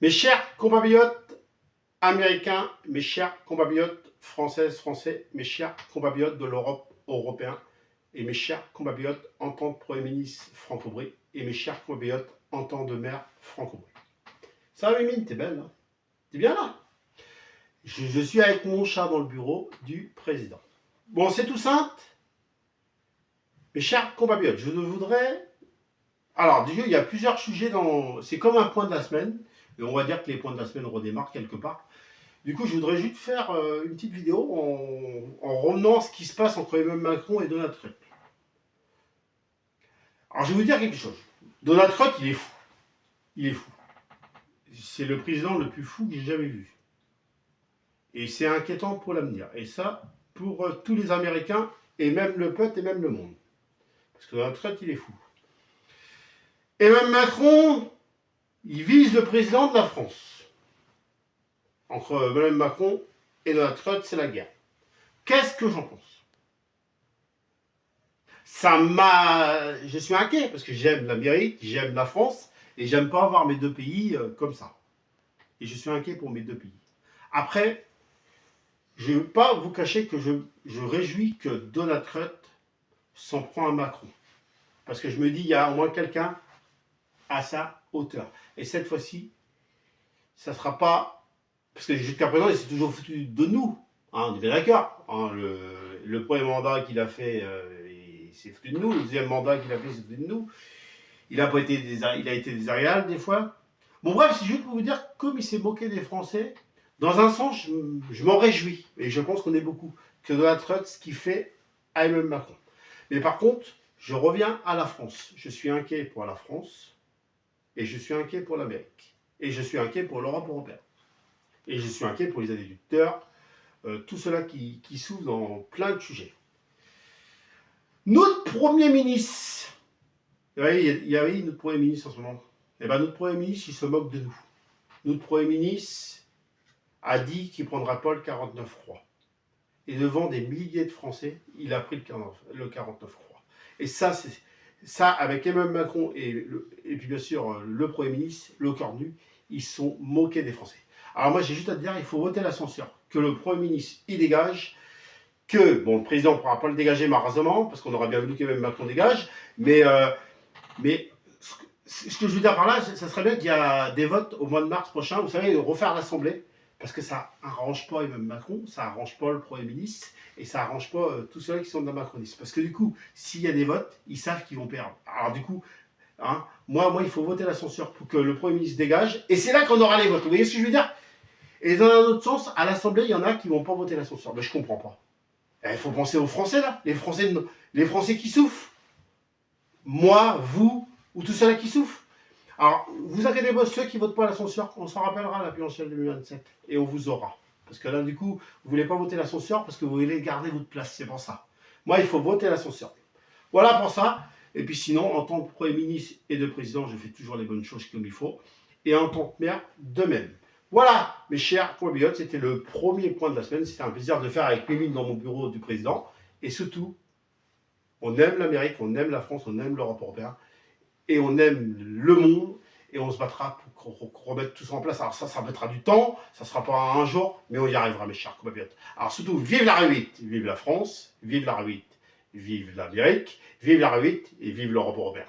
Mes chers compatriotes américains, mes chers compatriotes françaises, français, mes chers compatriotes de l'Europe, européens, et mes chers compatriotes en tant que Premier ministre Franck-Aubry, et mes chers compatriotes en tant que maire Franck-Aubry. Ça va, Mimine, t'es belle, hein? T'es bien là? Je suis avec mon chat dans le bureau du président. Bon, c'est tout simple. Mes chers compatriotes, je voudrais... Alors, déjà, il y a plusieurs sujets dans... C'est comme un point de la semaine, et on va dire que les points de la semaine redémarrent quelque part. Du coup, je voudrais juste faire une petite vidéo en remenant ce qui se passe entre Emmanuel Macron et Donald Trump. Alors, je vais vous dire quelque chose. Donald Trump, il est fou. Il est fou. C'est le président le plus fou que j'ai jamais vu. Et c'est inquiétant pour l'avenir. Et ça, pour tous les Américains, et même le peuple, et même le monde. Parce que Donald Trump, il est fou. Emmanuel Macron, il vise le président de la France. Entre Emmanuel Macron et Donald Trump, c'est la guerre. Qu'est-ce que j'en pense? Je suis inquiet parce que j'aime l'Amérique, j'aime la France et j'aime pas voir mes deux pays comme ça. Et je suis inquiet pour mes deux pays. Après, je ne veux pas vous cacher que je réjouis que Donald Trump s'en prend à Macron. Parce que je me dis, il y a au moins quelqu'un à sa hauteur. Et cette fois-ci, ça ne sera pas... Parce que jusqu'à présent, il s'est toujours foutu de nous. Hein, on est bien d'accord. Hein, le premier mandat qu'il a fait, il s'est foutu de nous. Le deuxième mandat qu'il a fait, il s'est foutu de nous. Il a été désagréable des fois. Bon bref, c'est juste pour vous dire, comme il s'est moqué des Français, dans un sens, je m'en réjouis. Et je pense qu'on est beaucoup. Que Donald Trump, ce qu'il fait à Emmanuel Macron. Mais par contre, je reviens à la France. Je suis inquiet pour la France. Et je suis inquiet pour l'Amérique. Et je suis inquiet pour l'Europe européenne. Et je suis inquiet pour les agriculteurs, tout cela qui souffre dans plein de sujets. Notre Premier ministre, il y a notre Premier ministre en ce moment. Et bien notre Premier ministre, il se moque de nous. Notre Premier ministre a dit qu'il ne prendra pas le 49.3. Et devant des milliers de Français, il a pris le 49.3. Et ça, avec Emmanuel Macron et puis bien sûr le Premier ministre, le cornu, ils sont moqués des Français. Alors moi, j'ai juste à te dire, il faut voter l'ascenseur. Que le Premier ministre, il dégage. Que, bon, le président ne pourra pas le dégager malheureusement, parce qu'on aurait bien voulu qu'Emmanuel Macron dégage. Mais ce que je veux dire par là, ça serait bien qu'il y ait des votes au mois de mars prochain. Vous savez, refaire l'Assemblée. Parce que ça n'arrange pas Emmanuel Macron, ça n'arrange pas le Premier ministre, et ça n'arrange pas tous ceux qui sont dans le macronisme. Parce que du coup, s'il y a des votes, ils savent qu'ils vont perdre. Alors du coup, hein, moi, il faut voter l'ascenseur pour que le Premier ministre dégage, et c'est là qu'on aura les votes. Vous voyez ce que je veux dire? Et dans un autre sens, à l'Assemblée, il y en a qui ne vont pas voter l'ascenseur. Mais je ne comprends pas. Il faut penser aux Français, là. Les Français qui souffrent. Moi, vous, ou tous ceux-là qui souffrent. Alors, vous inquiétez pas, ceux qui ne votent pas l'ascenseur, on s'en rappellera à la présidentielle 2027. Et on vous aura. Parce que là, du coup, vous ne voulez pas voter l'ascenseur parce que vous voulez garder votre place. C'est pour ça. Moi, il faut voter l'ascenseur. Voilà pour ça. Et puis sinon, en tant que Premier ministre et de président, je fais toujours les bonnes choses comme il faut. Et en tant que maire, de même. Voilà, mes chers compatriotes, c'était le premier point de la semaine. C'était un plaisir de le faire avec Mimine dans mon bureau du président. Et surtout, on aime l'Amérique, on aime la France, on aime l'Europe européenne. Et on aime le monde. Et on se battra pour remettre tout ça en place. Alors ça mettra du temps. Ça ne sera pas un jour. Mais on y arrivera, mes chers compatriotes. Alors surtout, vive la R8, vive la France, vive la R8, vive l'Amérique, vive la R8 et vive l'Europe européenne.